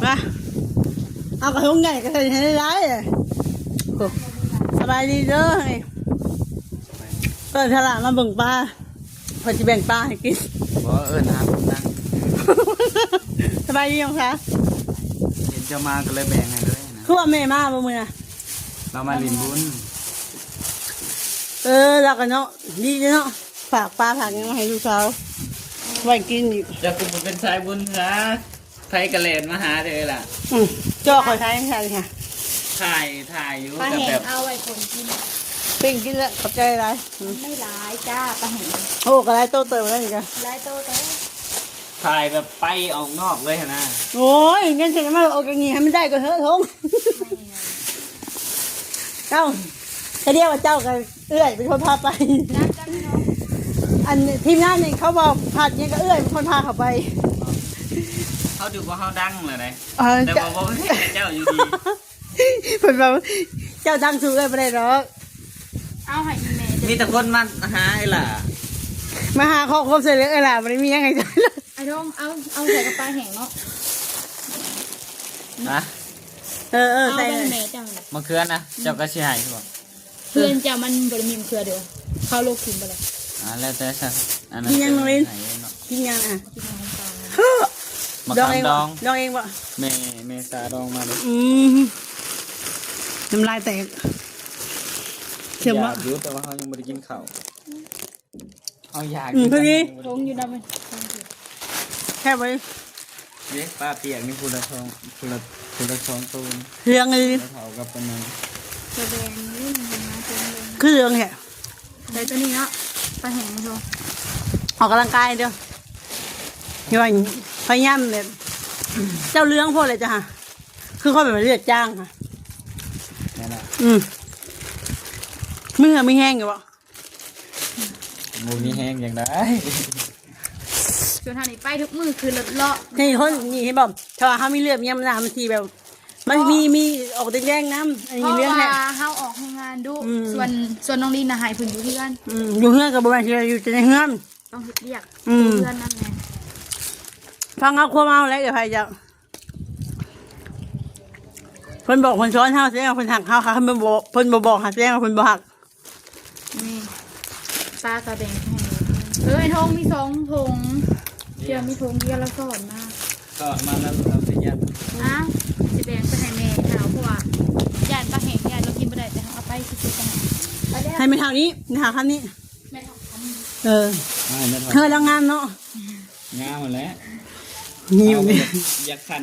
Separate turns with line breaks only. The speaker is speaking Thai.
มาเอากระทงใหญ่กระทงให้ร้ายเลยสบายดีเด้อเปิดตลาดมาเบิ่งปลาพอจะแบ่งปลาให้กิน
บ่นะครับนั่ง
สบายดียังคะ
เห็นจะมาก็เลยแบ่งให้เลยนะ
คือว่าแม่มาบ่มื้อน่ะ
เรามาลินบุญ
แล้วกันเนาะดีเนาะฝากปลาผักยังมาให้ลูกสาวไว้กินอีก
จะกูเป็นสายบุญนะไทยกระเลนมาหาเลยล่ะ
จ่อคอยใช้ค่ะ
ถ่ายอยู่
ปลาแห้งเอาไว้คนกิน
ปิ้งกินแล้วขอบใจอะไร
ไม่ร้ายจ้าปลาแห้ง
โอ้กระไรโตเติมแล้วนี่กัน
ร้ายโตเต้
ถ่ายแบบไปออกนอกเลยนะ
โอ้ยงั้นฉันมาเอาอย่างงี้ให้มันได้ก็เถอะทงเจ้าจะเรียกว่าเจ้ากับเอื้อยเป็นคนพาไปอันทีมงานนี่เขาบอกผัดยังก็เอื้อยเป็นคนพาเขาไป
เขาดูว่าเขาดังเลยนะแต่บอกว่าเจ้าอยู่ดี
เป็นแบบเจ้าดังสูงเลยไม่ได้หรอก
เอาให้อีเมล
มีแต่คนมาหาไอ้ล่ะ
มาหาข้อความเสร็จเลยล่ะมันมียังไงจ้ะ
ไอ้ทงเอาใส่กระปลาแห้งเนาะ
นะ
ใส่เมลจัง
มะเขือนะเจ้าก็เสียหายใช่ป่ะ
เพื่อนจะมันบริมีมเขือเดียวเข้าโลกถิ่นไปเลย
แล้วแต่สัก
กินยังน้องลินกินยัง
มะขามดอง
ดองเองป่ะ
เมษาดองมาเลย
น้ำลายแตกเชื่อว่า
อยู่แต่ว่าเขายังไม่ได้กินข้าวเอาอยาก
พอดี
ทงอยู่นะมัน
แค่ไป
เด็กป้าเปียกนี่คุณละทองคุณละทองตูน
เรื่องอะไร
เขากับเป็นยัง
กระเบนนี่มันมาเต็มเลย
คือเรื่องแค่
ใส่ตัวนี้เนาะปลาแห้งทง
ออกกำลังกายเดียวที่ว่าพยายามแบบเจ้าเรื่องพวกอะไรจ้ะฮะคือเขาแบบเลือดจ้างค่ะ
นั่นแหละ
มือไม่แห้งอยู่ป่ะ
มือมีแห้งอย่างไร
ส่วนทางนี้ไปทุกมือคือเลาะ
นี่คนนี่ให้บอกถ้าเขามีเลือดมีน้ำมันทีแบบมันมีออกแดงน้ำอันนี้เรื่องแค่
เขาออกให้งานดูส่วนน้องลินนะหายผึ่งอยู่ที่กัน
อยู่เฮือนกับบุญที่อยู่ในเฮือน
ต้องเรียกเพื่อนนั่นไง
ฟังเอาความเอาแล้วเดี๋ยวใครจะเพิ่นบอกคนช้อนเท้าเสียงคนหักเท้าค่ะเพิ่นบอกหักเสียงคนบอกหัก
นี่ปลากระเบนไอ้ทงมี2 ถุงเดี๋ยวมีถุงเดียวแล้วสอน
มาแล้วเราจะยัด
จะแบ่งไปให้แม่ขาวเพราะว่าญาติปลาแห้งญาติเรากินไม่ได้แต่เอาไปซื้อกัน
ให้ไปทางนี้ทางขั้นนี้เธอแล้วงานเนาะ
งานหมดแล้ว
นี่
อยากคัน